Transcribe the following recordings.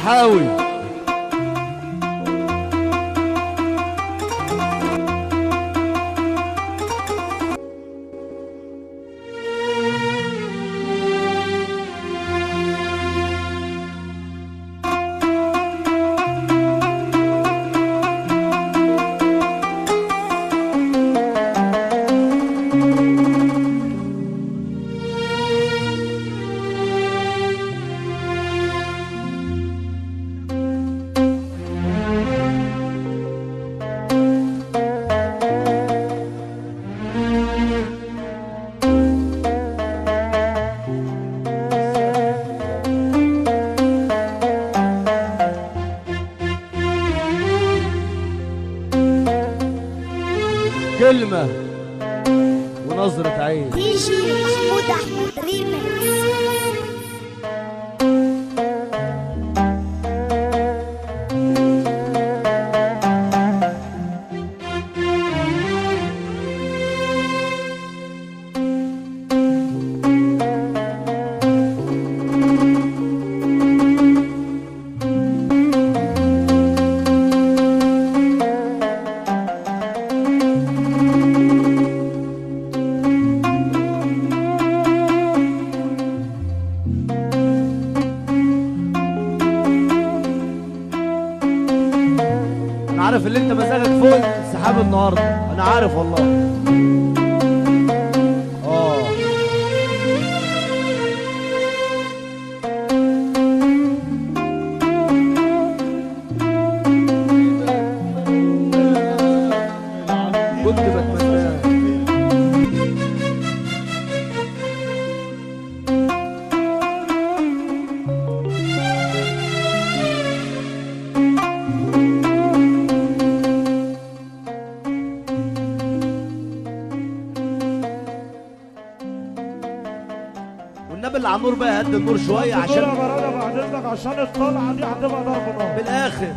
حاوي. كلمة ونظرة عين. دي جي محمود أحمد ريميكس. عارف اللي انت مزاجك فوق السحاب النهارده، انا عارف والله. كنت بتمنى والنبي اللي على النور بقى هدي النور شويه عشان يا براده بعد اذنك، عشان الطلعه دي هتبقى ضرب نار بالاخر.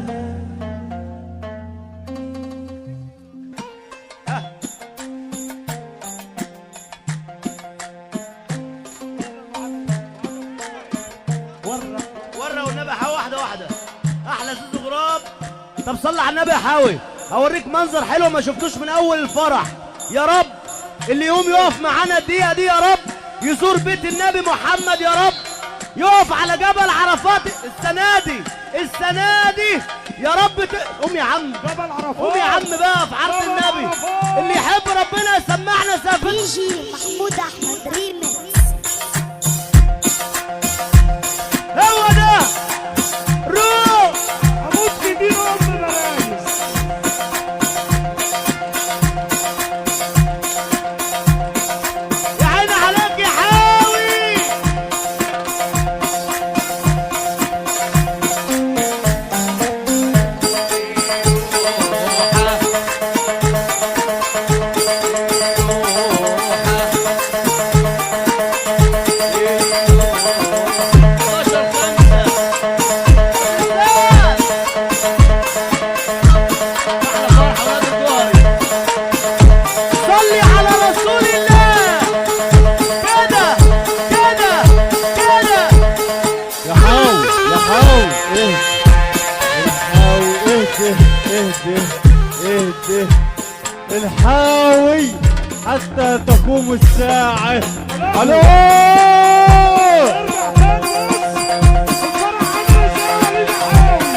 ورا والنبي حاوي واحده واحده. احلى زيزو غراب. طب صلي على النبي يا حاوي، هوريك منظر حلو ما شفتوش من اول الفرح. يا رب اللي يقوم يقف معانا الدقيقه دي يا رب يزور بيت النبي محمد، يا رب يقف على جبل عرفات السنه دي يا رب قوم يا عم جبل عرفات، قوم يا عم بقى في عرض النبي. اللي يحب ربنا يسمعنا سافر. دي جي محمود أحمد ريميكس. هو ده روح هموت في دين بلايس. يا عيني عليك يا حاوي. صلي على رسول الله. كده كده كده يا حاوي يا حاوي اهدى الحاوي اهدى اهدى الحاوي حتى تقوم الساعة. الو ارجع تاني بص، الفرح عامل ازاي يا حاوي.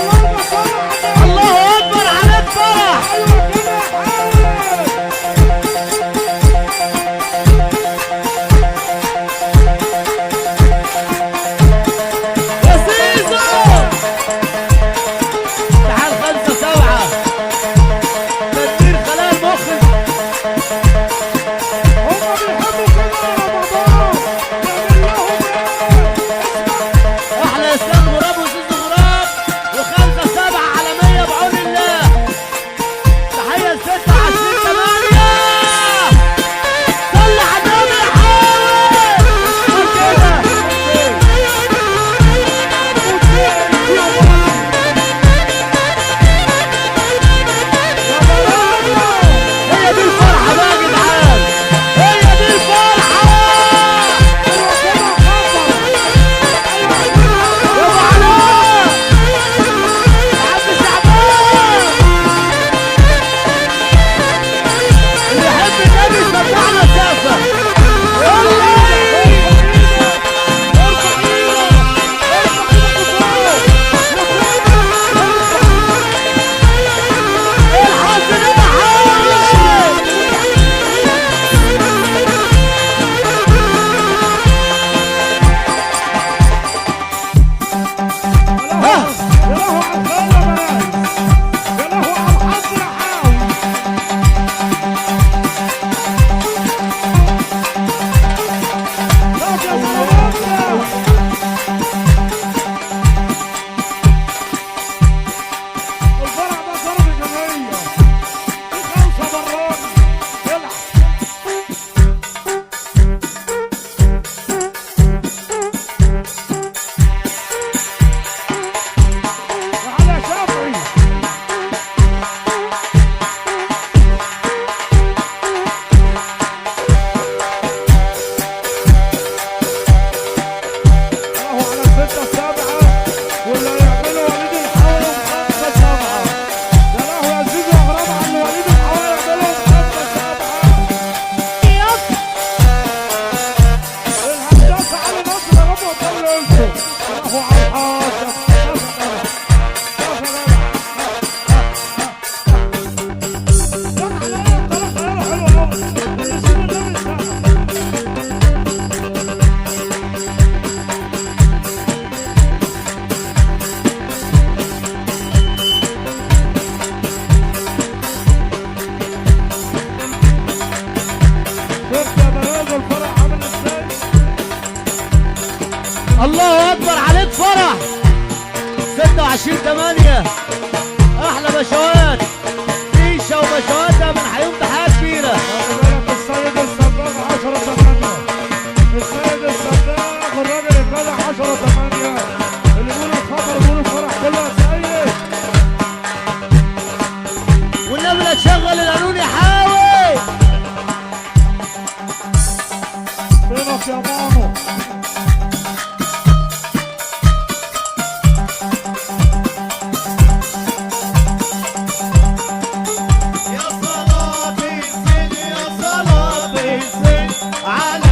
اللهم صل على الله اكبر على الفرح. ايوه كده يا حاوي. يا زيزو تعال 5-7 تدبير خلايا المخ. هما بيحبوا كده يا رمضان. الله اكبر عليك فرح 26/8 احلى بشوات فيشه وبشواتها من حيوم تحيه كبيره. خلي بالك السيد الصداق 10/8 السيد الصداق الراجل الجدع 10/8 اللي بيقولوا الخبر بيقولوا الفرح كله يا سيد. والنبي لا تشغل القانون يا حاوي. فينك يا مانو؟ يا صلاة الزين يا صلاة الزين على